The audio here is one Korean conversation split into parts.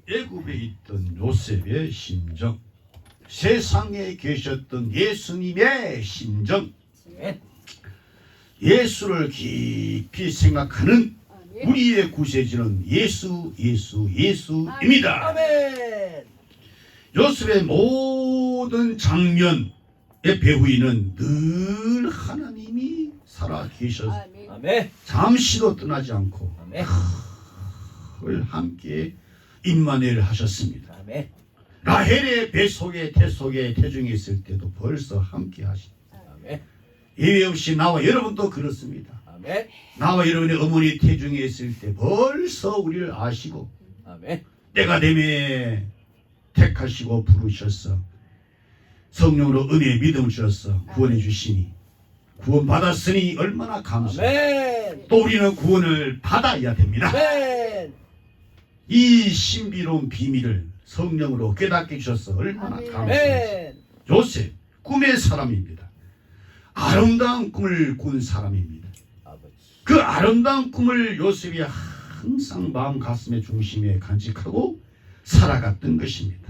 애굽에 있던 요셉의 심정, 세상에 계셨던 예수님의 심정, 예수를 깊이 생각하는 우리의 구세주는 예수입니다. 아멘. 요셉의 모든 장면의 배후에는 늘 하나님이 살아 계셔서 아멘. 잠시도 떠나지 않고 아멘. 늘 함께 임마누엘 하셨습니다. 아멘. 라헬의 뱃속에 태속에 태중에 있을 때도 벌써 함께 하십니다. 아멘. 예외 없이 나와 여러분도 그렇습니다. 아멘. 나와 여러분의 어머니 태중에 있을 때 벌써 우리를 아시고 아멘. 때가 되매 택하시고 부르셨어. 성령으로 은혜의 믿음을 주셨어. 구원해 주시니 구원 받았으니 얼마나 감사해요. 아멘. 또 우리는 구원을 받아야 됩니다. 아멘. 이 신비로운 비밀을 성령으로 깨닫게 주셔서 얼마나 감사해요. 아멘. 요셉 꿈의 사람입니다. 아름다운 꿈을 꾼 사람입니다. 아버지. 그 아름다운 꿈을 요셉이 항상 마음 가슴의 중심에 간직하고 살아갔던 것입니다.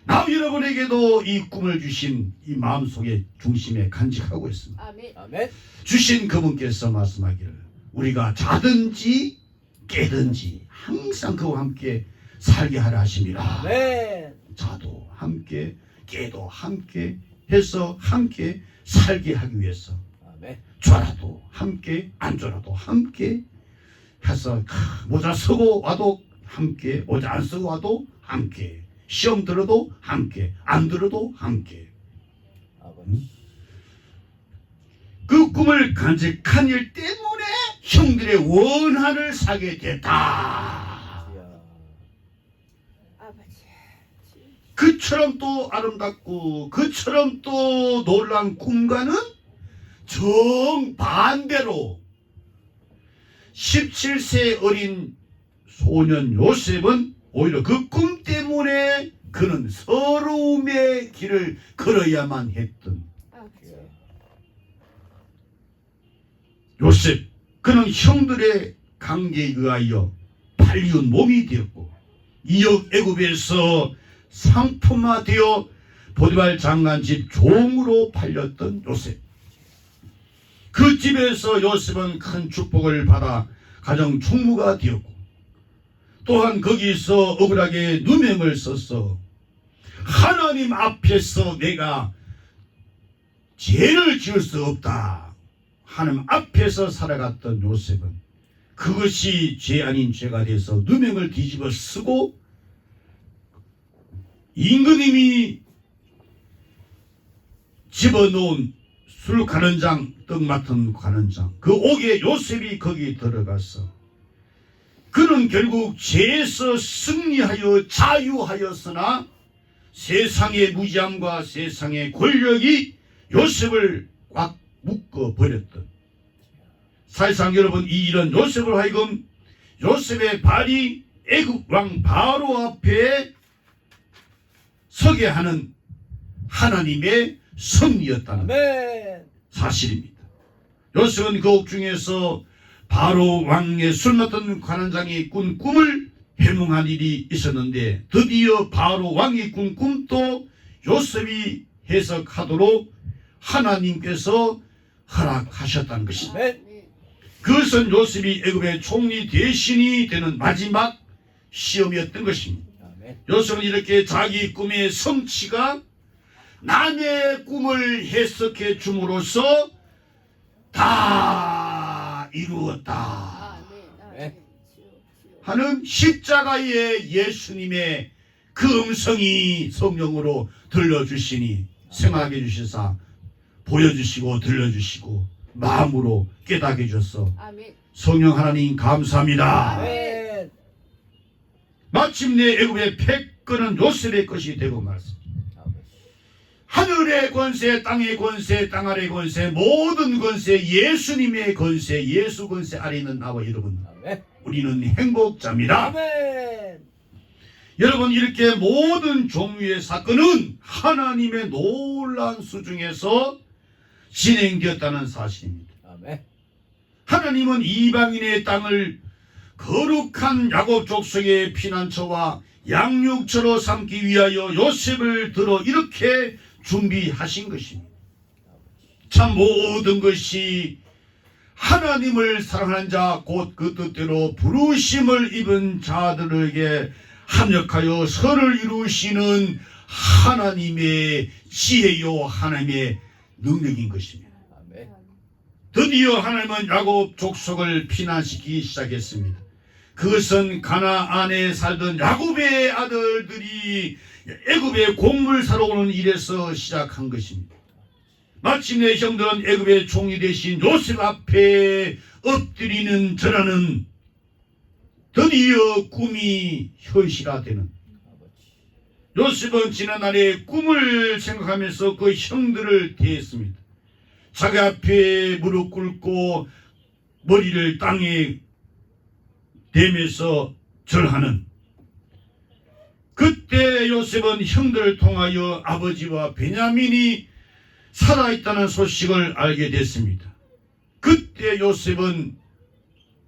나 여러분에게도 이 꿈을 주신 이 마음속에 중심에 간직하고 있습니다. 아멘. 주신 그분께서 말씀하기를 우리가 자든지 깨든지 항상 그와 함께 살게 하라 하십니다. 아멘. 자도 함께 깨도 함께 해서 함께 살게 하기 위해서 아멘. 졸아도 함께 안 졸아도 함께 해서 모자 쓰고 와도 함께 모자 안 쓰고 와도 함께 시험 들어도 함께 안 들어도 함께 아버지. 그 꿈을 간직한 일 때문에 형들의 원한을 사게 됐다. 그처럼 또 아름답고 그처럼 또 놀라운 꿈과는 정반대로 17세 어린 소년 요셉은 오히려 그 꿈 때문에 그는 서러움의 길을 걸어야만 했던 요셉, 그는 형들의 강제에 의하여 팔리운 몸이 되었고 이역 애굽에서 상품화되어 보디발 장관 집 종으로 팔렸던 요셉. 그 집에서 요셉은 큰 축복을 받아 가정 총무가 되었고 또한 거기서 억울하게 누명을 써서 하나님 앞에서 내가 죄를 지을 수 없다 하나님 앞에서 살아갔던 요셉은 그것이 죄 아닌 죄가 돼서 누명을 뒤집어 쓰고 임금님이 집어놓은 술 가는장, 떡 맡은 가는장, 그 옥에 요셉이 거기 들어가서 그는 결국 죄에서 승리하여 자유하였으나 세상의 무지함과 세상의 권력이 요셉을 꽉 묶어버렸던, 사실상 여러분 이 일은 요셉을 하여금 요셉의 발이 애굽 왕 바로 앞에 서게 하는 하나님의 섭리였다는 아멘. 사실입니다. 요셉은 그 옥중에서 바로 왕의 술 맡던 관원장이 꾼 꿈을 해몽한 일이 있었는데 드디어 바로 왕이 꾼 꿈도 요셉이 해석하도록 하나님께서 허락하셨다는 것입니다. 아멘. 그것은 요셉이 애굽의 총리 대신이 되는 마지막 시험이었던 것입니다. 아멘. 요셉은 이렇게 자기 꿈의 성취가 남의 꿈을 해석해 줌으로써 다 이루었다 하는 십자가의 예수님의 그 음성이 성령으로 들려주시니 생각해 주시사 보여주시고 들려주시고 마음으로 깨닫게 해주셔서 성령 하나님 감사합니다. 아멘. 마침내 애굽의 패권은 요셉의 것이 되고 말았습니다. 하늘의 권세, 땅의 권세, 땅 아래의 권세, 모든 권세, 예수님의 권세, 예수 권세 아래 있는 나와 여러분, 아멘. 우리는 행복자입니다. 아멘. 여러분, 이렇게 모든 종류의 사건은 하나님의 놀라운 수중에서 진행되었다는 사실입니다. 아멘. 하나님은 이방인의 땅을 거룩한 야곱 족속의 피난처와 양육처로 삼기 위하여 요셉을 들어 이렇게 준비하신 것입니다. 참 모든 것이 하나님을 사랑하는 자 곧 그 뜻대로 부르심을 입은 자들에게 합력하여 선을 이루시는 하나님의 지혜요 하나님의 능력인 것입니다. 아멘. 드디어 하나님은 야곱 족속을 피난시키기 시작했습니다. 그것은 가나안에 살던 야곱의 아들들이 애굽에 곡물 사러 오는 일에서 시작한 것입니다. 마침내 형들은 애굽의 종이 되신 요셉 앞에 엎드리는 전하는 드디어 꿈이 현실화되는, 요셉은 지난날의 꿈을 생각하면서 그 형들을 대했습니다. 자기 앞에 무릎 꿇고 머리를 땅에 대면서 절하는, 그때 요셉은 형들을 통하여 아버지와 베냐민이 살아있다는 소식을 알게 됐습니다. 그때 요셉은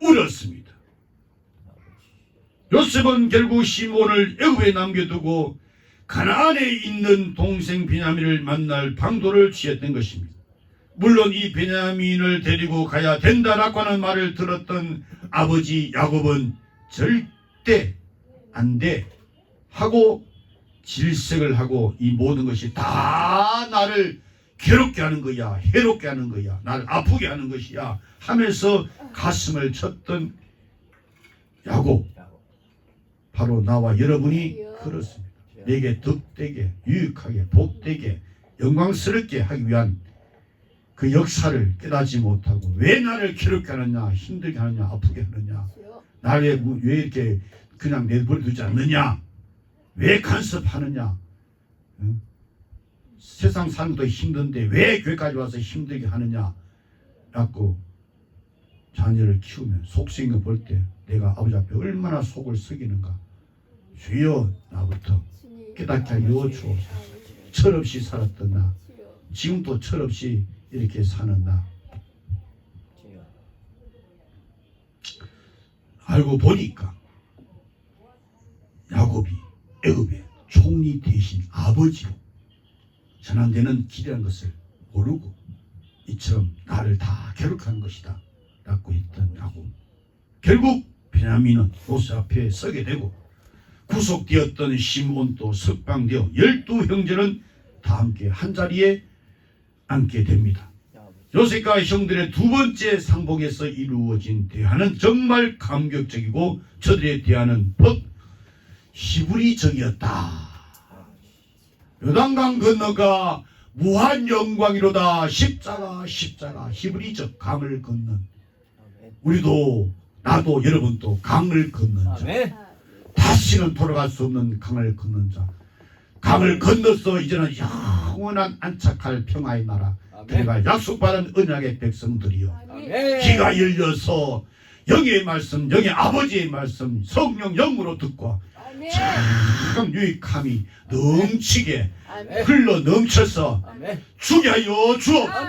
울었습니다. 요셉은 결국 시몬을 애굽에 남겨두고 가나안에 있는 동생 베냐민을 만날 방도를 취했던 것입니다. 물론 이 베냐민을 데리고 가야 된다라고 하는 말을 들었던 아버지 야곱은 절대 안 돼 하고 질색을 하고, 이 모든 것이 다 나를 괴롭게 하는 거야, 해롭게 하는 거야, 나를 아프게 하는 것이야 하면서 가슴을 쳤던 야곱, 바로 나와 여러분이 그렇습니다. 내게 덕되게, 유익하게, 복되게, 영광스럽게 하기 위한 그 역사를 깨닫지 못하고 왜 나를 괴롭게 하느냐, 힘들게 하느냐, 아프게 하느냐, 나를 왜 이렇게 그냥 내버려두지 않느냐, 왜 간섭하느냐, 응? 세상 사는 것도 힘든데 왜 교회까지 와서 힘들게 하느냐 라고 자녀를 키우면 속생겨 볼 때 내가 아버지 앞에 얼마나 속을 썩이는가. 주여 나부터 깨닫게 하여 주옵소서. 철없이 살았던 나, 지금도 철없이 이렇게 사는 나. 알고 보니까 야곱이 애굽의 총리 대신 아버지로 전환되는 길이라는 것을 모르고 이처럼 나를 다 괴롭히는 것이다 라고 했던 야곱, 결국 베냐민은 요셉 앞에 서게 되고 구속되었던 시몬도 석방되어 12형제는 다 함께 한자리에 앉게 됩니다. 요셉과 형들의 두 번째 상봉에서 이루어진 대화는 정말 감격적이고 저들의 대화는 법 히브리적이었다. 요단강 건너가 무한 영광이로다. 십자가 히브리적 강을 건넌, 우리도 나도 여러분도 강을 건넌 자, 다시는 돌아갈 수 없는 강을 건넌 자, 강을 건너서 이제는 영원한 안착할 평화의 나라 들어갈 약속받은 언약의 백성들이요, 귀가 열려서 영의 말씀, 영의 아버지의 말씀 성령 영으로 듣고 참 유익함이 넘치게 흘러 넘쳐서 주게 하여 주옵소서.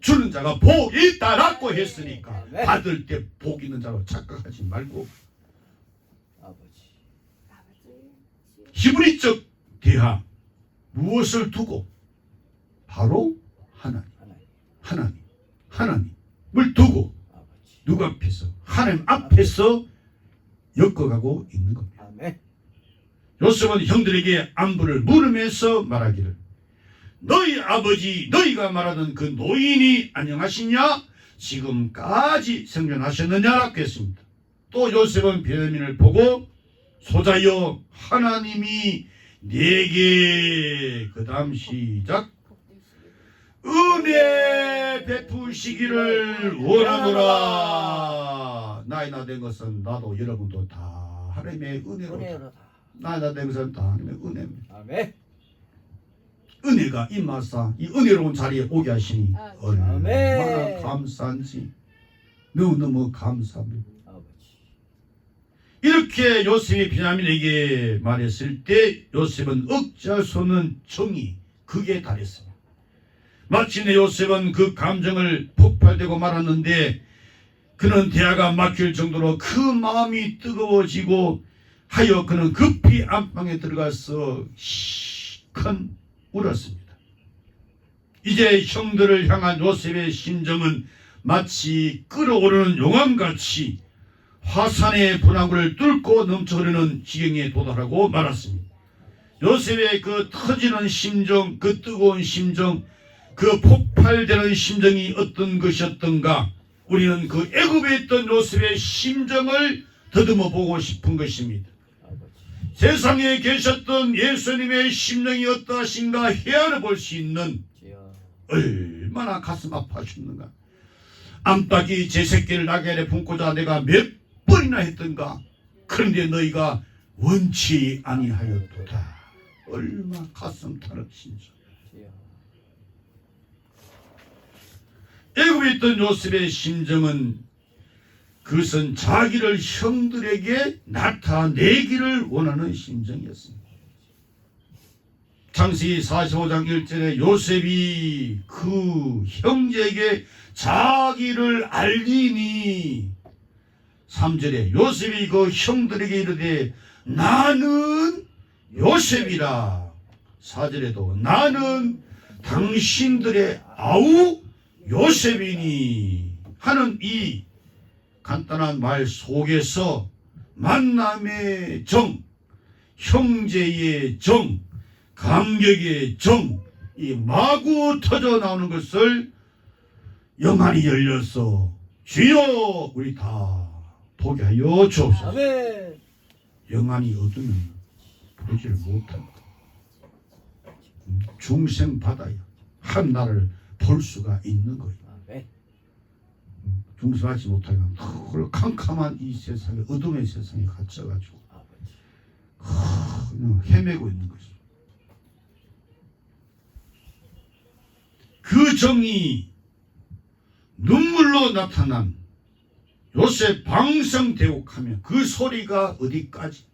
주는 자가 복이 있다라고 했으니까 받을 때 복 있는 자로 착각하지 말고 히브리적 대화, 무엇을 두고? 바로 하나님을 두고 누구 앞에서? 하나님 앞에서 엮어가고 있는 겁니다. 요셉은 형들에게 안부를 물으면서 말하기를, 너희 아버지 너희가 말하던 그 노인이 안녕하시냐? 지금까지 생존하셨느냐라고 했습니다. 또 요셉은 베냐민을 보고 소자여 하나님이 내게, 그 다음 시작, 은혜 베푸시기를 원하노라. 나이 나 된 것은 나도 여러분도 다 하나님의 은혜로, 나이 나 된 것은 다 하나님의 은혜입니다. 은혜가 임하사 이 은혜로운 자리에 오게 하시니 얼마나 감사한지 너무너무 감사합니다. 이렇게 요셉이 베냐민에게 말했을 때 요셉은 억제할 수 없는 정이 극에 달했습니다. 마침내 요셉은 그 감정을 폭발되고 말았는데 그는 대화가 막힐 정도로 그 마음이 뜨거워지고 하여 그는 급히 안방에 들어가서 시큰 울었습니다. 이제 형들을 향한 요셉의 심정은 마치 끓어오르는 용암같이 화산의 분화구를 뚫고 넘쳐흐르는 지경에 도달하고 말았습니다. 요셉의 그 터지는 심정, 그 뜨거운 심정, 그 폭발되는 심정이 어떤 것이었던가, 우리는 그 애굽에 있던 요셉의 심정을 더듬어 보고 싶은 것입니다. 세상에 계셨던 예수님의 심정이 어떠하신가 헤아려 볼 수 있는, 얼마나 가슴 아파하셨는가. 암탉이 제 새끼를 나귀에 품고자 내가 몇 번이나 했던가. 그런데 너희가 원치 아니하였도다. 얼마나 가슴 타는 심정. 애굽에 있던 요셉의 심정은, 그것은 자기를 형들에게 나타내기를 원하는 심정이었습니다. 창세기 45장 1절에 요셉이 그 형제에게 자기를 알리니, 3절에 요셉이 그 형들에게 이르되 나는 요셉이라, 4절에도 나는 당신들의 아우 요셉이니 하는 이 간단한 말 속에서 만남의 정, 형제의 정, 감격의 정, 이 마구 터져 나오는 것을 영안이 열려서 주여 우리 다 보게 하여 주옵소서. 아멘. 영안이 어두면 보지를 못한다. 중생 받아야 한 날을 볼 수가 있는 거예요. 중생하지 못하면 그 캄캄한 이 세상에, 어둠의 세상에 갇혀가지고 그냥 헤매고 있는 것이죠. 그 정이 눈물로 나타난 요셉 방성대옥하며 그 소리가 어디까지?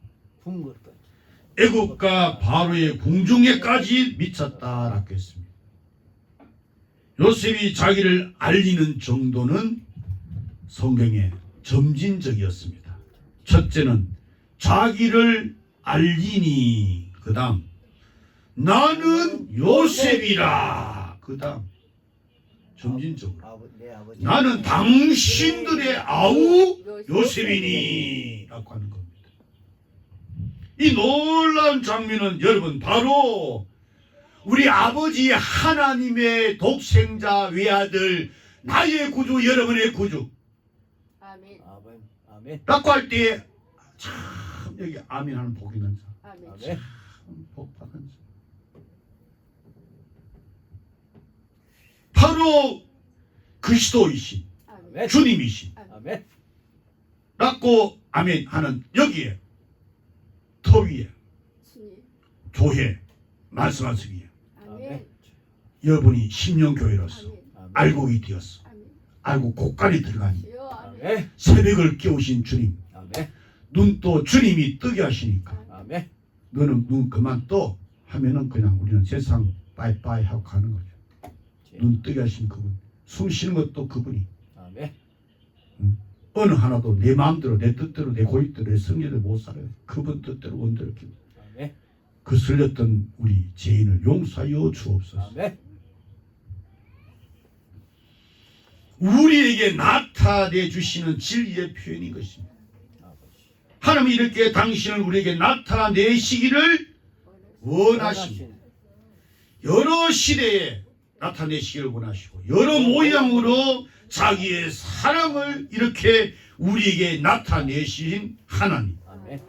애국과 바로의 궁중에까지 미쳤다라고 했습니다. 요셉이 자기를 알리는 정도는 성경에 점진적이었습니다. 첫째는 자기를 알리니, 그 다음 나는 요셉이라, 그 다음 점진적으로 나는 당신들의 아우 요셉이니 라고 하는 겁니다. 이 놀라운 장면은 여러분 바로 우리 아버지 하나님의 독생자 외아들, 나의 구주, 여러분의 구주 아멘. 아멘. 라고 할 때 참 여기 아멘 하는 복 있는 자, 아멘. 아멘. 복 받은 자, 바로 그리스도이신 아멘. 주님이신 아멘. 라고 아멘 하는 여기에 터 위에 주님. 교회 말씀하시기에 아멘. 여러분이 심령교회로서 아멘. 알곡이 되었어. 아멘. 알고 곳간이 들어가니 주여 아멘. 아멘. 새벽을 깨우신 주님, 아멘. 눈 또 주님이 뜨게 하시니까 아멘. 너는 눈 그만 떠 하면은 그냥 우리는 세상 빠이빠이 하고 가는 거죠. 눈 뜨게 하신 그분, 숨 쉬는 것도 그분이, 아멘. 어느 하나도 내 마음대로, 내 뜻대로, 내 고집대로, 내 성질대로 못 살아요. 그분 뜻대로 원대로 기도. 아멘. 그 슬렸던 우리 죄인을 용서하여 주옵소서. 아멘. 우리에게 나타내 주시는 진리의 표현인 것입니다. 하나님이 이렇게 당신을 우리에게 나타내시기를 원하십니다. 여러 시대에 나타내시기를 원하시고 여러 모양으로 자기의 사랑을 이렇게 우리에게 나타내신 하나님. 아멘.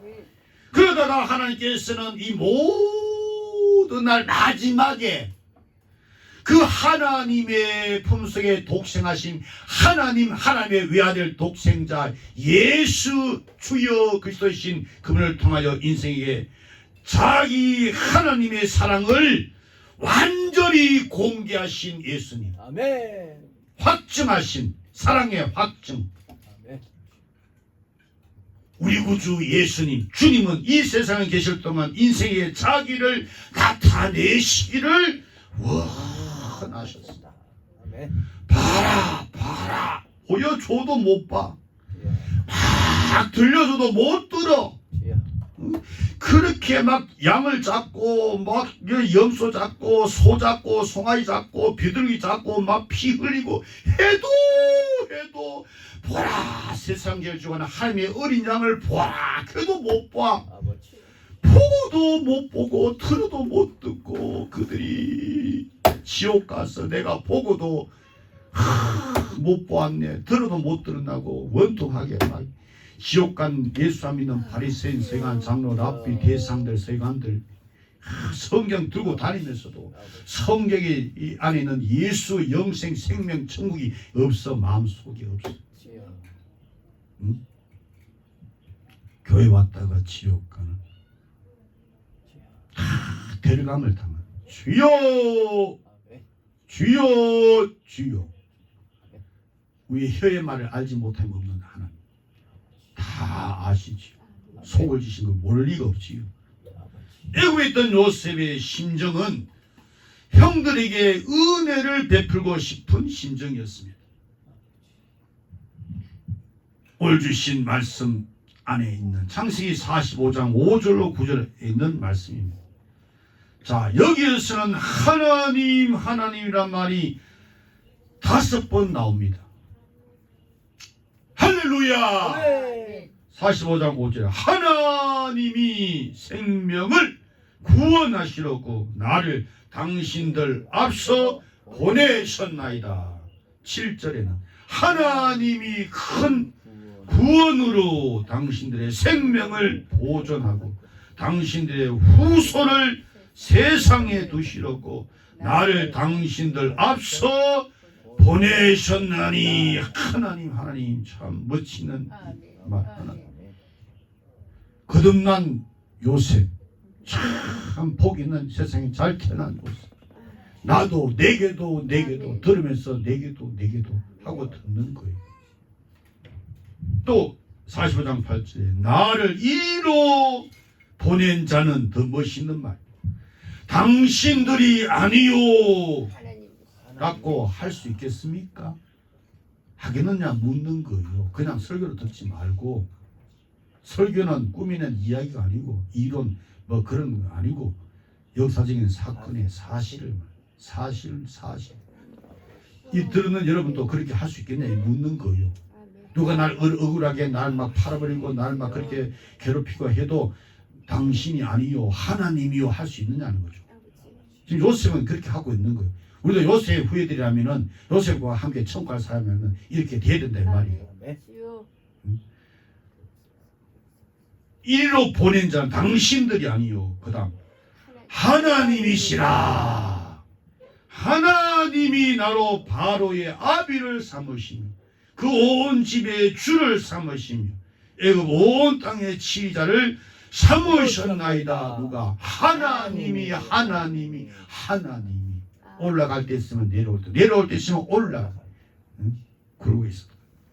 그러다가 하나님께서는 이 모든 날 마지막에 그 하나님의 품속에 독생하신 하나님의 외아들 독생자 예수 주여 그리스도이신 그분을 통하여 인생에게 자기 하나님의 사랑을 완전히 공개하신 예수님, 아멘. 확증하신 사랑의 확증, 아멘. 우리 구주 예수님, 주님은 이 세상에 계실 동안 인생에 자기를 나타내시기를 원하셨습니다. 아멘. 봐라 보여줘도 못 봐, 막 들려줘도 못 들어. 주여. 그렇게 막 양을 잡고 막 염소 잡고 소 잡고 송아지 잡고 비둘기 잡고 막 피 흘리고 해도 보라 세상 제일 주관한 하나님의 어린 양을 보라 그래도 못 봐. 아버지. 보고도 못 보고 들어도 못 듣고 그들이 지옥 가서 내가 보고도 못 보았네 들어도 못 들었나고 원통하게 막 지옥 간 예수 안 믿는 바리새인 서기관 장로 랍비 대상들 서기관들 성경 들고 다니면서도 성경이 이 안에 있는 예수 영생 생명 천국이 없어 마음속에 없어. 주여. 응? 교회 왔다가 지옥 가는 데려감을 당한 주여 아멘. 주여 주여 우리의 혀의 말을 알지 못함이 없는 하나님 다 아시지요. 속을 지신 거 모를 리가 없지요. 애굽에 있던 요셉의 심정은 형들에게 은혜를 베풀고 싶은 심정이었습니다. 오늘 주신 말씀 안에 있는 창세기 45장 5절로 9절에 있는 말씀입니다. 자, 여기에서는 하나님이란 말이 5번 나옵니다. 할렐루야! 아멘. 45장 5절 하나님이 생명을 구원하시려고 나를 당신들 앞서 보내셨나이다. 7절에는 하나님이 큰 구원으로 당신들의 생명을 보존하고 당신들의 후손을 세상에 두시려고 나를 당신들 앞서 보내셨나니 하나님 참 멋지는 말 하나. 거듭난 요셉 참 복 있는 세상에 잘 태어난 요셉 나도 내게도 들으면서 내게도 하고 듣는 거예요. 또 45장 8절에 나를 이로 보낸 자는 더 멋있는 말 당신들이 아니요 라고 할 수 있겠습니까? 하겠느냐 묻는 거예요. 그냥 설교를 듣지 말고 설교는 꾸미는 이야기가 아니고 이론 뭐 그런 거 아니고 역사적인 사건의 사실 이 들은 여러분도 그렇게 할 수 있겠냐 묻는 거예요. 누가 날 억울하게 날 막 팔아버리고 날 막 그렇게 괴롭히고 해도 당신이 아니요 하나님이요 할 수 있느냐는 거죠. 지금 요셉은 그렇게 하고 있는 거예요. 우리도 요셉 후예들이라면은 요셉과 함께 천국 갈 사람이면 이렇게 돼야 된다 이 말이에요. 이리로 보낸 자는 당신들이 아니요. 그 다음 하나님이시라. 하나님이 나로 바로의 아비를 삼으시며 그 온 집의 주를 삼으시며 애굽 온 땅의 지휘자를 삼으셨나이다. 누가? 하나님이 올라갈 때 있으면 내려올 때 있으면 올라가. 응? 그러고 있어.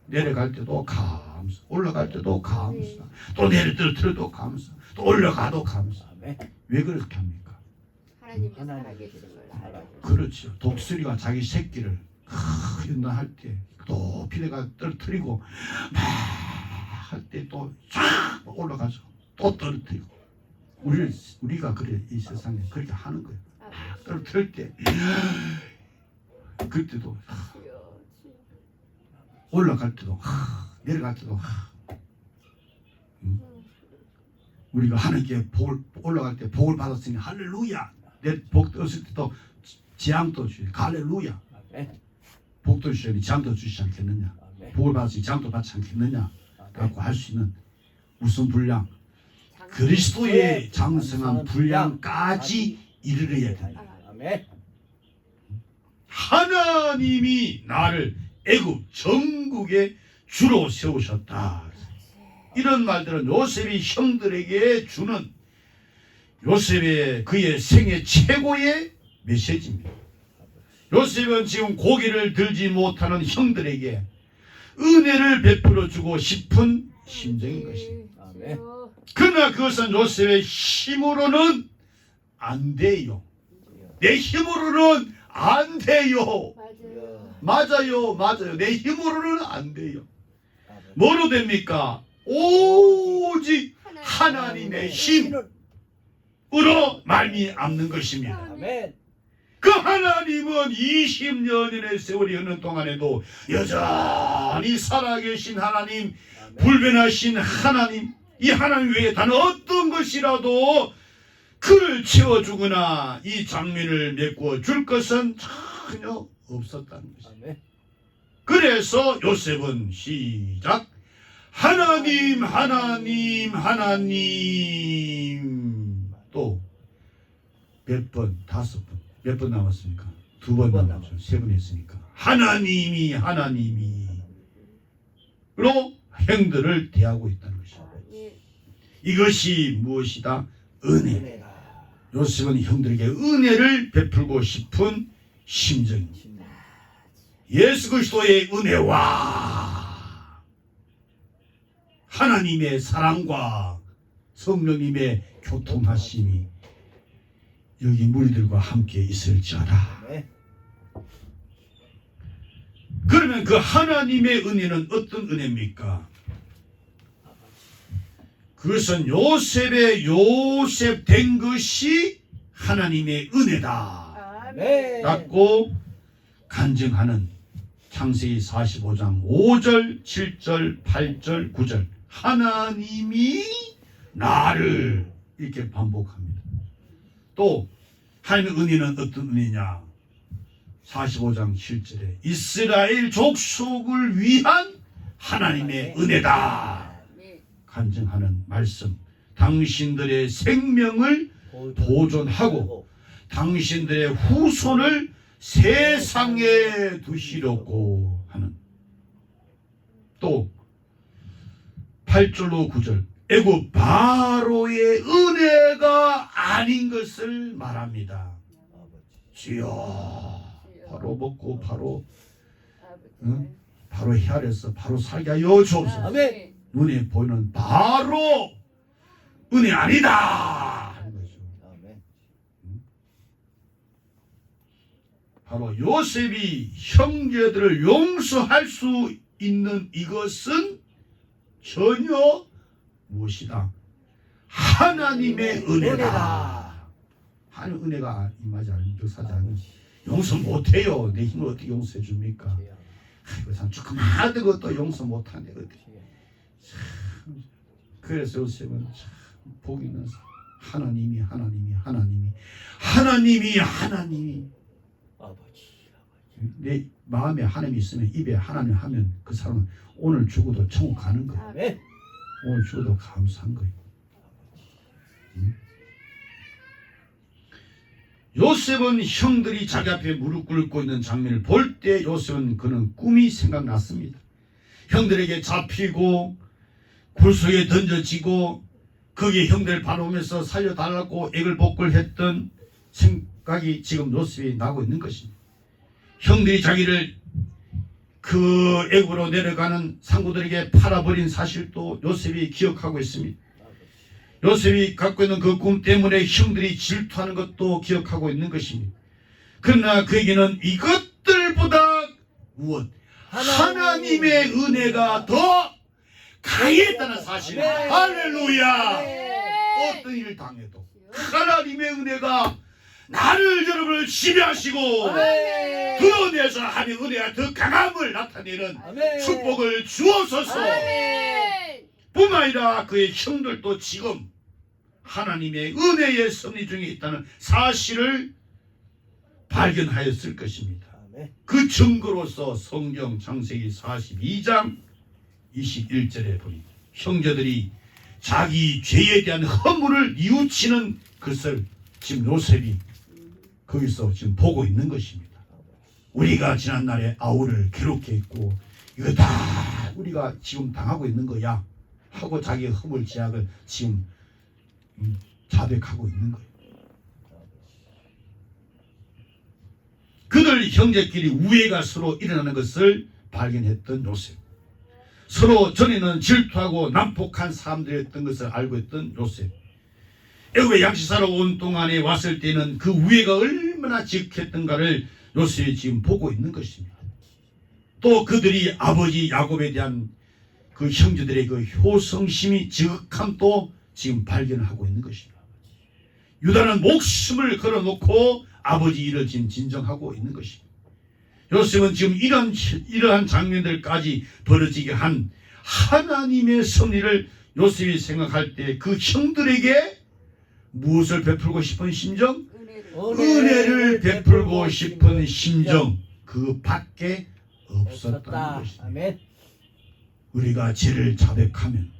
내려갈 때도 감사, 올라갈 때도 감사, 또 내릴 때도 감사, 또 올라가도 감사. 왜 그렇게 합니까? 하나님이 살아계시는 걸 알아요. 그렇죠. 독수리가 자기 새끼를 할 때 높이 내가 떨어뜨리고 막 할 때 또 쫙 올라가서 또 떨어뜨리고 우리가 그래 이 세상에 그렇게 하는 거예요. 막 떨어뜨릴 때 그때도 올라갈 때도 내려갈 때도 우리가 하나님께 복을 올라갈 때 복을 받았으니 할렐루야. 내 복 얻을 때도 재앙도 주시 할렐루야. 복도 주시니 재앙도 주시지 않겠느냐. 복을 받았으니 재앙도 받지 않겠느냐. 라고 할 수 있는 무슨 분량 그리스도의 장성한 분량까지 이르러야 된다. 하나님이 나를 애굽 전국에 주로 세우셨다. 이런 말들은 요셉이 형들에게 주는 요셉의 그의 생애 최고의 메시지입니다. 요셉은 지금 고개를 들지 못하는 형들에게 은혜를 베풀어 주고 싶은 심정인 것입니다. 그러나 그것은 요셉의 힘으로는 안 돼요. 내 힘으로는 안 돼요. 맞아요. 내 힘으로는 안 돼요. 뭐로 됩니까? 오직 하나님의 힘. 말미암는 것입니다. 아멘. 그 하나님은 20년의 세월이 흐르는 동안에도 여전히 살아계신 하나님, 아멘. 불변하신 하나님, 이 하나님 외에 단 어떤 것이라도 그를 채워주거나 이 장면을 메꾸어 줄 것은 전혀 없었다는 것입니다. 아멘. 그래서 요셉은 시작, 하나님 하나님 하나님, 또 몇 번, 5번, 몇 번 남았습니까? 2번 번 남았죠. 3번 했으니까 하나님이 로 행들을 대하고 있다는 것입니다. 예. 이것이 무엇이다? 은혜. 은혜가 요셉은 형들에게 은혜를 베풀고 싶은 심정입니다. 진리. 예수 그리스도의 은혜와 하나님의 사랑과 성령님의 교통하심이 여기 무리들과 함께 있을지어다. 아멘. 그러면 그 하나님의 은혜는 어떤 은혜입니까? 그것은 요셉 된 것이 하나님의 은혜다 아멘. 라고 간증하는 창세기 45장 5절, 7절, 8절, 9절, 하나님이 나를 이렇게 반복합니다. 또 하나님의 은혜는 어떤 은혜냐? 45장 7절에 이스라엘 족속을 위한 하나님의 은혜다 예. 간증하는 말씀. 당신들의 생명을 보존하고 당신들의 후손을 세상에 두시려고 하는. 또 8절로 9절 애굽 바로의 은혜가 아닌 것을 말합니다. 주여, 바로 먹고 바로 아버지. 응? 바로 헤아려서 바로 살게 하여 주옵소서. 아멘. 눈에 보이는 바로 은혜 아니다 하는 거죠. 아멘. 바로 요셉이 형제들을 용서할 수 있는 이것은 전혀 무엇이다? 하나님의 은혜다. 하나님 은혜가 임하지 않은 역사지 않은 용서 못해요. 내 힘을 어떻게 용서해 줍니까? 아이고 참 조그마한 것도 용서 못하네. 그래서 요셉은 참 복이 있는 하나님이 아버지. 내 마음에 하나님이 있으면 입에 하나님 하면 그 사람은 오늘 죽어도 천국 가는 거예요. 아멘. 오늘 죽어도 감사한 거예요. 요셉은 형들이 자기 앞에 무릎 꿇고 있는 장면을 볼 때 요셉은 그는 꿈이 생각났습니다. 형들에게 잡히고 굴속에 던져지고 거기에 형들을 바라보면서 살려달라고 애걸 복걸 했던 생각이 지금 요셉이 나고 있는 것입니다. 형들이 자기를 그 애굽으로 내려가는 상구들에게 팔아버린 사실도 요셉이 기억하고 있습니다. 요셉이 갖고 있는 그 꿈 때문에 형들이 질투하는 것도 기억하고 있는 것입니다. 그러나 그에게는 이것들보다 무엇? 하나님의 은혜가 더 강했다는 사실. 아멘. 할렐루야. 아멘. 어떤 일을 당해도 하나님의 은혜가 나를 여러분을 지배하시고 아멘. 드러내서 하나님의 은혜가 더 강함을 나타내는 아멘. 축복을 주옵소서. 아멘. 뿐만 아니라 그의 형들도 지금 하나님의 은혜의 섭리 중에 있다는 사실을 발견하였을 것입니다. 아멘. 그 증거로서 성경 창세기 42장 21절에 보니 형제들이 자기 죄에 대한 허물을 뉘우치는 것을 지금 요셉이 거기서 지금 보고 있는 것입니다. 우리가 지난날에 아우를 괴롭게 했고 이거 다 우리가 지금 당하고 있는 거야 하고 자기의 허물 제약을 지금 자백하고 있는 거예요. 그들 형제끼리 우애가 서로 일어나는 것을 발견했던 요셉. 서로 전에는 질투하고 난폭한 사람들이었던 것을 알고 있던 요셉. 애굽에 양식사로 온 동안에 왔을 때는 그 우애가 얼마나 지극했던가를 요셉이 지금 보고 있는 것입니다. 또 그들이 아버지 야곱에 대한 그 형제들의 그 효성심이 지극함도 지금 발견하고 있는 것입니다. 유다는 목숨을 걸어놓고 아버지 일을 지금 진정하고 있는 것입니다. 요셉은 지금 이러한 장면들까지 벌어지게 한 하나님의 섭리를 요셉이 생각할 때 그 형들에게 무엇을 베풀고 싶은 심정? 은혜를 베풀고 싶은 심정, 그 밖에 없었다는 것입니다. 아멘. 우리가 죄를 자백하면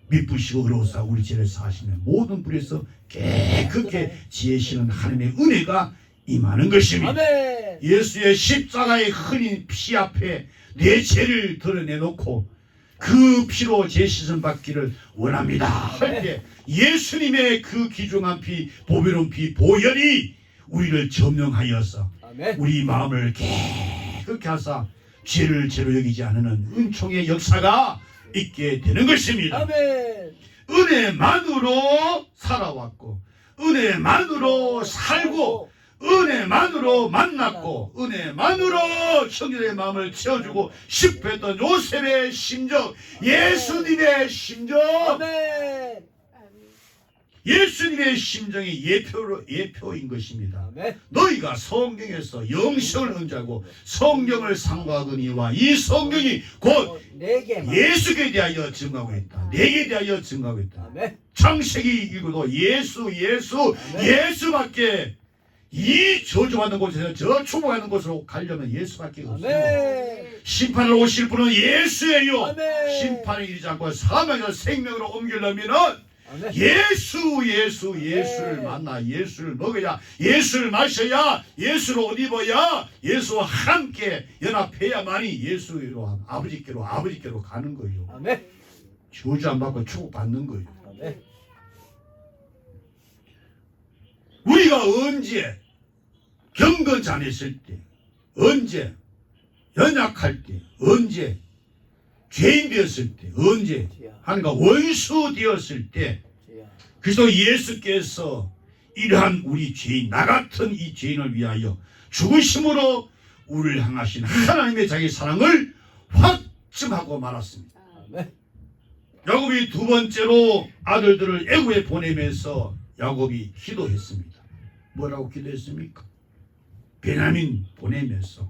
미쁘시고 의로우사 우리 죄를 사하시면 모든 불에서 깨끗게 지으시는 하나님의 은혜가 임하는 것입니다. 아멘. 예수의 십자가의 흘린 피 앞에 내 죄를 드러내놓고 그 피로 죄 씻음 받기를 원합니다 할 때 예수님의 그 귀중한 피, 보배로운 피, 보혈이 우리를 점령하여서 아멘. 우리 마음을 깨끗게 하사 죄를 죄로 여기지 않는 은총의 역사가 있게 되는 것입니다. 아멘. 은혜만으로 살아왔고 은혜만으로 살고 은혜만으로 만났고 은혜만으로 형제의 마음을 채워주고 싶어 했던 요셉의 심정, 예수님의 심정, 아멘. 예수님의 심정이 예표인 것입니다. 아멘. 너희가 성경에서 영성을 언자고 성경을 상고하거니와 이 성경이 곧 내게 예수께 대하여 증거하고 있다. 내게 대하여 증거하고 있다. 아멘. 창세기 읽어도 예수밖에 이 저주받는 곳에서 저 축복하는 곳으로 가려면 예수밖에 없어요. 아멘. 심판을 오실 분은 예수예요. 아멘. 심판을 이르지 않고 사망에서 생명으로 옮기려면은 아멘. 예수를 만나 예수를 먹어야 예수를 마셔야 예수로 옷 입어야 예수와 함께 연합해야만이 예수로 아버지께로 가는 거예요. 아멘. 저주 안 받고 축복받는 거예요. 아멘. 우리가 언제 경건자냈을 때, 언제 연약할 때, 언제 죄인 되었을 때, 언제 하나님과 원수 되었을 때 그리스도 예수께서 이러한 우리 죄인, 나 같은 이 죄인을 위하여 죽으심으로 우리를 향하신 하나님의 자기 사랑을 확증하고 말았습니다. 아멘. 야곱이 두 번째로 아들들을 애굽에 보내면서 야곱이 기도했습니다. 뭐라고 기도했습니까? 베냐민 보내면서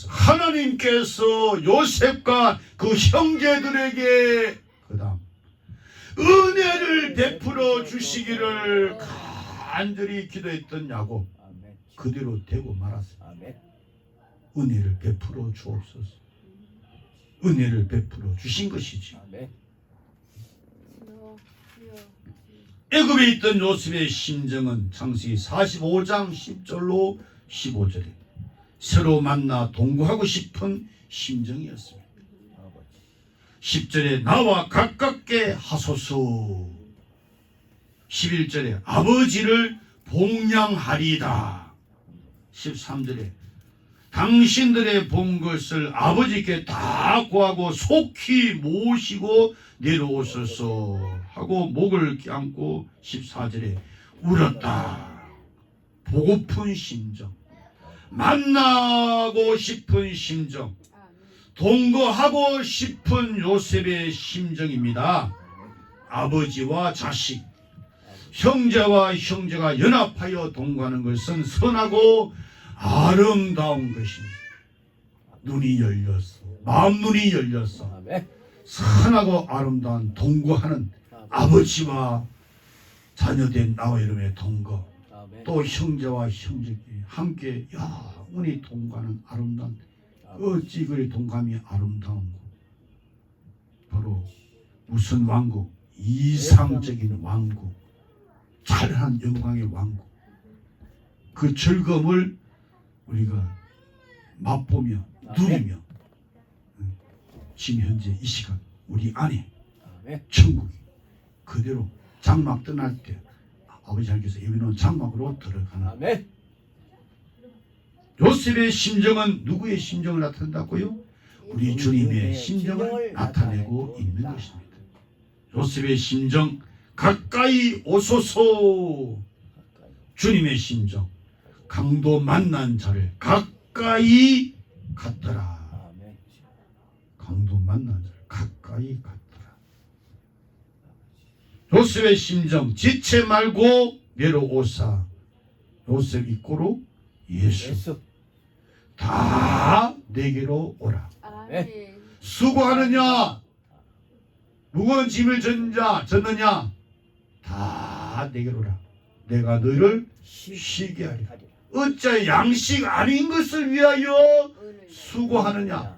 하나님께서 요셉과 그 형제들에게 그 다음 은혜를 베풀어 주시기를 간절히 기도했던 야곱, 아멘. 그대로 되고 말았습니다. 아멘. 은혜를 베풀어 주옵소서. 은혜를 베풀어 주신 것이지. 아멘. 애굽에 있던 요셉의 심정은 창세기 45장 10절로 15절에 새로 만나 동거하고 싶은 심정이었습니다. 10절에 나와 가깝게 하소서. 11절에 아버지를 봉양하리다. 13절에 당신들의 본 것을 아버지께 다 구하고 속히 모시고 내려오소서 하고 목을 껴안고 14절에 울었다. 보고픈 심정, 만나고 싶은 심정, 동거하고 싶은 요셉의 심정입니다. 아버지와 자식, 형제와 형제가 연합하여 동거하는 것은 선하고 아름다운 것입니다. 눈이 열렸어. 마음 눈이 열렸어. 아멘. 선하고 아름다운 동거하는 아버지와 자녀된 나와 여러분의 동거, 아멘. 또 형제와 형제끼리 함께 영원히 동거하는 아름다운, 어찌 그리 동감이 아름다운 거. 바로 무슨 왕국? 이상적인 왕국, 찬란한 영광의 왕국. 그 즐거움을 우리가 맛보며 누리며 지금 현재 이 시간 우리 안에 아멘. 천국이 그대로 장막 떠날 때 아버지 하나님께서 여기는 장막으로 들어가는. 아멘. 요셉의 심정은 누구의 심정을 나타낸다고요? 우리 주님의 심정을 나타내고 있는 것입니다. 요셉의 심정, 가까이 오소서. 주님의 심정, 강도 만난 자를 가까이 갔더라. 아멘. 강도 만난 자를 가까이 갔더라. 요셉의 심정 지체 말고 내려오사. 요셉 이꼬로 예수 예수. 다 내게로 오라. 아멘. 수고하느냐 무거운 짐을 졌느냐 다 내게로 오라. 내가 너희를 쉬게 하리라. 어찌하여 양식 아닌 것을 위하여 오늘 수고하느냐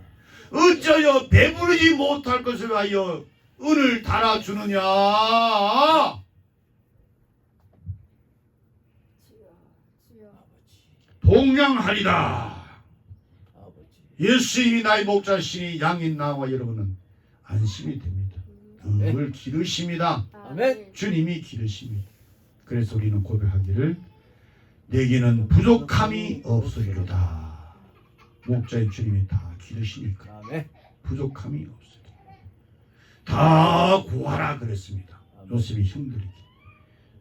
어찌하여 배부르지 못할 것을 위하여 은을 달아주느냐. 주여. 동양하리라. 아버지. 예수님이 나의 목자시니 양인 나와 여러분은 안심이 됩니다. 늘 기르십니다. 아멘. 주님이 기르십니다. 그래서 우리는 고백하기를 내게는 부족함이 없으리로다. 목자의 주님이 다 기르시니까 아멘. 부족함이 없으리. 다 구하라 그랬습니다. 요셉이 형들에게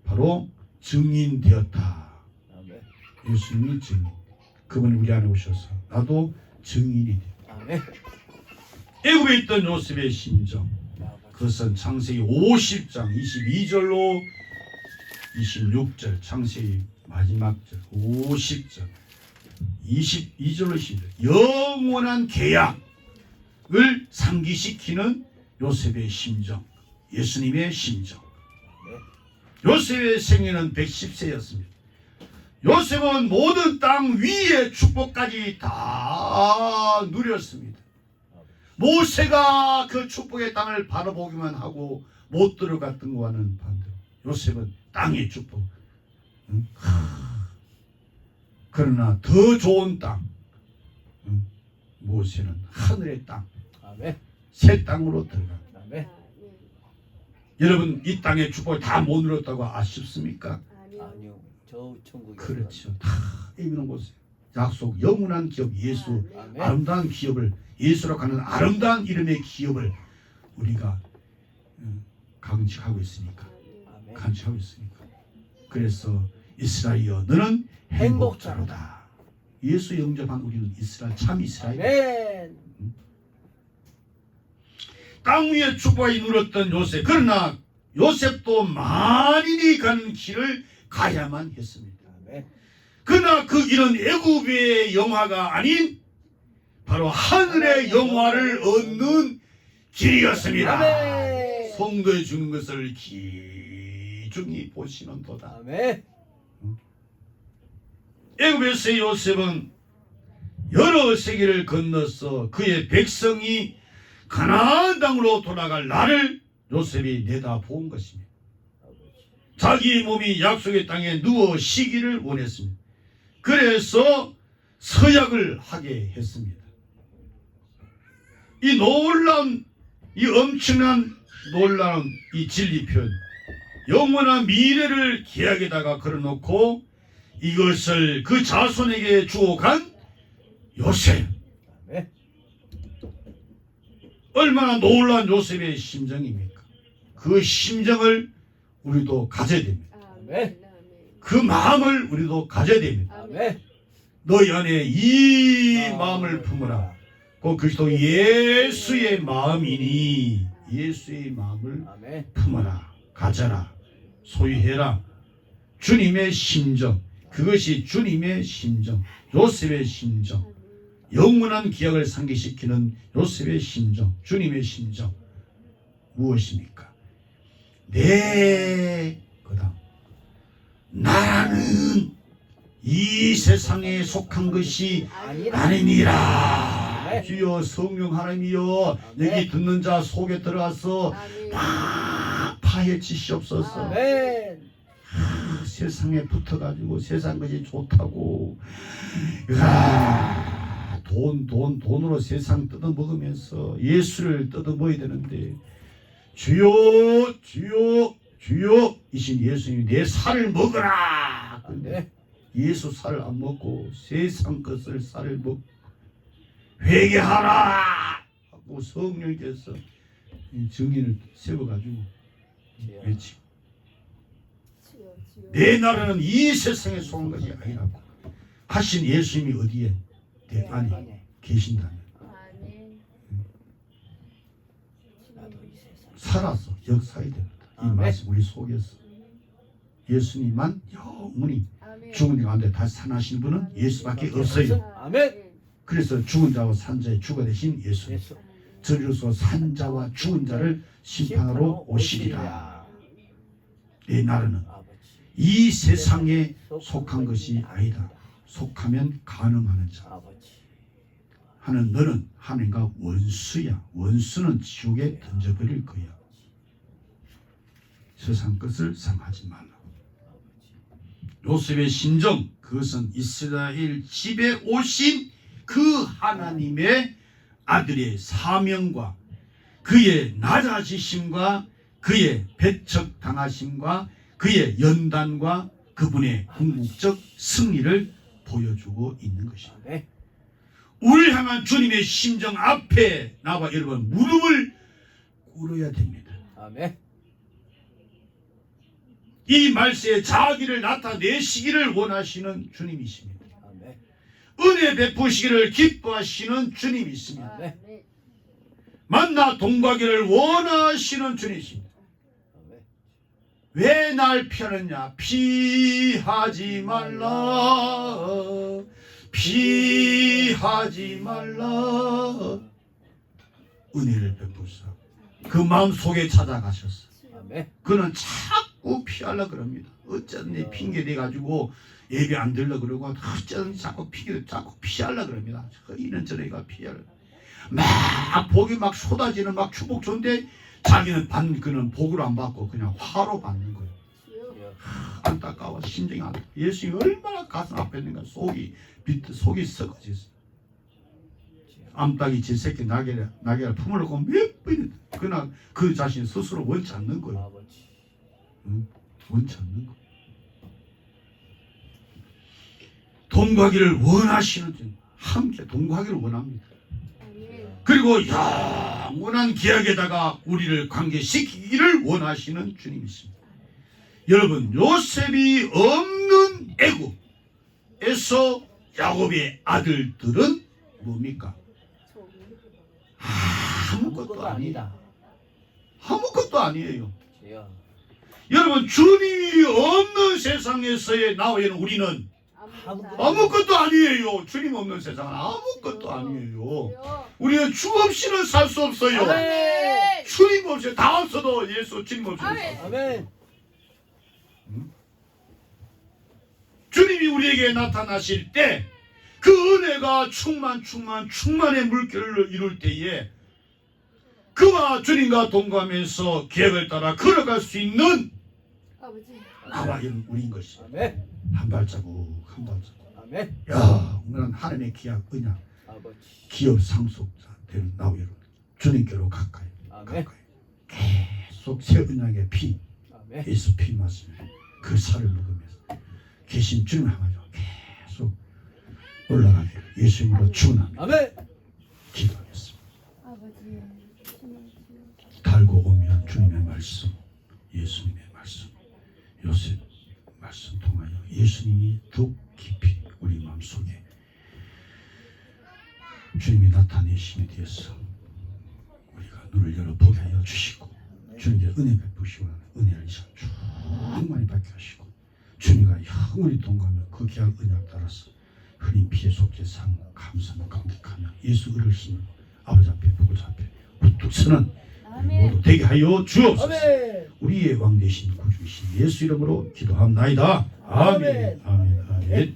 바로 증인되었다. 아멘. 예수님이 증인. 그분이 우리 안에 오셔서 나도 증인이 돼. 아멘. 애굽에 있던 요셉의 심정, 아버지. 그것은 창세기 50장 22절로 26절, 창세기 마지막 절 50절 22절로 22절, 영원한 계약을 상기시키는 요셉의 심정, 예수님의 심정. 요셉의 생애는 110세였습니다. 요셉은 모든 땅 위의 축복까지 다 누렸습니다. 모세가 그 축복의 땅을 바라보기만 하고 못 들어갔던 것과는 반대로 요셉은 땅의 축복. 응? 그러나 더 좋은 땅. 응? 모세는 하늘의 땅, 아멘. 새 땅으로 들어가. 아멘. 여러분 이 땅의 축복을 다 못 누렸다고 아쉽습니까? 아니요. 저 천국에. 그렇죠. 다 이기는 곳에 약속 영원한 기업 예수, 아멘. 아름다운 기업을, 예수로 가는 아름다운 이름의 기업을 우리가 강직하고 있으니까, 아멘. 간직하고 있으니까. 그래서 이스라엘이여 너는 행복자로다. 예수 영접한 우리는 이스라엘, 참 이스라엘. 아멘. 땅 위에 축복이 누렸던 요셉. 그러나 요셉도 만인이 가는 길을 가야만 했습니다. 아멘. 그러나 그 길은 애굽의 영화가 아닌 바로 하늘의 영화를 얻는 길이었습니다. 아멘. 성도에 주는 것을 기중히 보시는 도다. 아멘. 애굽에서의 요셉은 여러 세계를 건너서 그의 백성이 가나안 땅으로 돌아갈 날을 요셉이 내다본 것입니다. 자기의 몸이 약속의 땅에 누워 쉬기를 원했습니다. 그래서 서약을 하게 했습니다. 이 놀라운, 이 엄청난 놀라운 이 진리 표현, 영원한 미래를 계약에다가 걸어놓고 이것을 그 자손에게 주어간 요셉. 아멘. 얼마나 놀라운 요셉의 심정입니까? 그 심정을 우리도 가져야 됩니다. 아멘. 그 마음을 우리도 가져야 됩니다. 아멘. 너희 안에 이 마음을 품으라. 그 그리스도 예수의 마음이니 예수의 마음을 아멘. 품어라, 가져라, 소유해라. 주님의 심정, 그것이 주님의 심정, 요셉의 심정, 영원한 기약을 상기시키는 요셉의 심정, 주님의 심정 무엇입니까? 내 그다음 나는 이 세상에 속한 것이 아니니라. 주여 성령 하나님이여 여기 듣는 자 속에 들어가서 파헤치시옵소서. 아멘. 세상에 붙어가지고 세상 것이 좋다고 돈으로 세상 뜯어먹으면서 예수를 뜯어먹어야 되는데 주여 주여 주여 이신 예수님이 내 살을 먹어라. 근데 예수 살을 안 먹고 세상 것을 살을 먹고 회개하라 하고 성령께서 이 증인을 세워가지고 외치고 내 나라는 이 세상에 속한 것이 아니라고 하신 예수님이 어디에 내 안에 계신다면 아멘. 나도 이 세상. 살아서 역사해야 됩니다. 이 말씀 우리 속에서 예수님만 영원히 아멘. 죽은 자 가운데 다시 살아나신 분은 예수밖에 없어요. 아멘. 그래서 죽은 자와 산 자의 주가 되신 예수, 예수. 저리로서 산 자와 죽은 자를 심판하러 오시리라. 내 나라는 아버지. 이 세상에 속한 것이 아니다. 속하면 가늠하는 자. 아버지. 하는 너는 하나님과 원수야. 원수는 지옥에 던져버릴 거야. 세상 것을 상하지 말라고. 요셉의 심정, 그것은 이스라엘 집에 오신 그 하나님의 아들의 사명과 그의 낮아지심과 그의 배척당하심과 그의 연단과 그분의 궁극적 승리를 보여주고 있는 것입니다. 아멘. 우리를 향한 주님의 심정 앞에 나와 여러분 무릎을 꿇어야 됩니다. 아멘. 이 말세에 자기를 나타내시기를 원하시는 주님이십니다. 아멘. 은혜 베푸시기를 기뻐하시는 주님이십니다. 아멘. 아멘. 만나 동거하기를 원하시는 주님이십니다. 아멘. 왜 날 피하느냐? 피하지 말라. 피하지 말라. 은혜를 베푸사 그 마음 속에 찾아가셨어. 아멘. 그는 자꾸 피하려고 그럽니다. 어쩌니 핑계 대가지고 예배 안 들려 그러고 어쩌니 자꾸 피하려고 그럽니다. 이런저런가 피하려. 막 복이 막 쏟아지는 막 축복 좋은데 자기는 그는 복을 안 받고 그냥 화로 받는 거예요. 주여. 안타까워 심정이 안 돼. 예수님이 얼마나 가슴 아팠는가. 속이 썩어졌어. 암탉이 제 새끼 나게를 품으려고 몇 번이나 그러나 그 자신 스스로 원치 않는 거예요. 아버지. 응? 원치 않는 거. 동거하기를 원하시는 분, 함께 동거하기를 원합니다. 아멘. 그리고 영원한 기약에다가 우리를 관계시키기를 원하시는 주님이십니다. 여러분, 요셉이 없는 애굽에서 야곱의 아들들은 뭡니까? 아무것도 아니다. 아무것도 아니에요. 주여. 여러분, 주님이 없는 세상에서의 나와는 우리는 아무것도 아니에요. 주님 없는 세상은 아무것도 아니에요. 주여. 우리는 주 없이는 살 수 없어요. 아멘. 주님 없이 다 없어도 예수 주님 없이 아멘. 아멘. 주님이 우리에게 나타나실 때 그 은혜가 충만의 물결을 이룰 때에 그와 주님과 동거하면서 계획을 따라 걸어갈 수 있는 아버지. 나와 우리인 것이. 아멘. 한 발자국 한 발자국. 아멘. 야, 우리는 하나님의 기약 언약 아버지. 기업 상속자 되는 나와 여러분 주님께로 가까이 아멘. 계속 새 언약의 피 아멘. 예수 피 맞으면 그 살을 먹으면서 계신 주님을 향하여 계속 올라가기를 예수님으로 축원합니다. 아멘. 기도하겠습니다. 아버지. 주여. 달고 오면 주님의 말씀, 예수님의 말씀, 요셉 말씀 통하여 예수님이 더 깊이 우리 마음속에 주님이 나타내심에 대해서 우리가 눈을 열어 보게 하여 주시고 주님께 은혜 베푸시고 은혜를 충만히 받게 하시고 주님과 영원히 동거하며 그 계약 언약 따라서 흘린 피의 속죄상 감사하며 감격하며 예수 의를 힘으로 아버지 앞에 보고자 앞에 우뚝 서는 우리 모두 되게 하여 주옵소서. 아멘. 우리의 왕 되신 구주이신 예수 이름으로 기도합나이다. 아멘. 아멘. 아멘.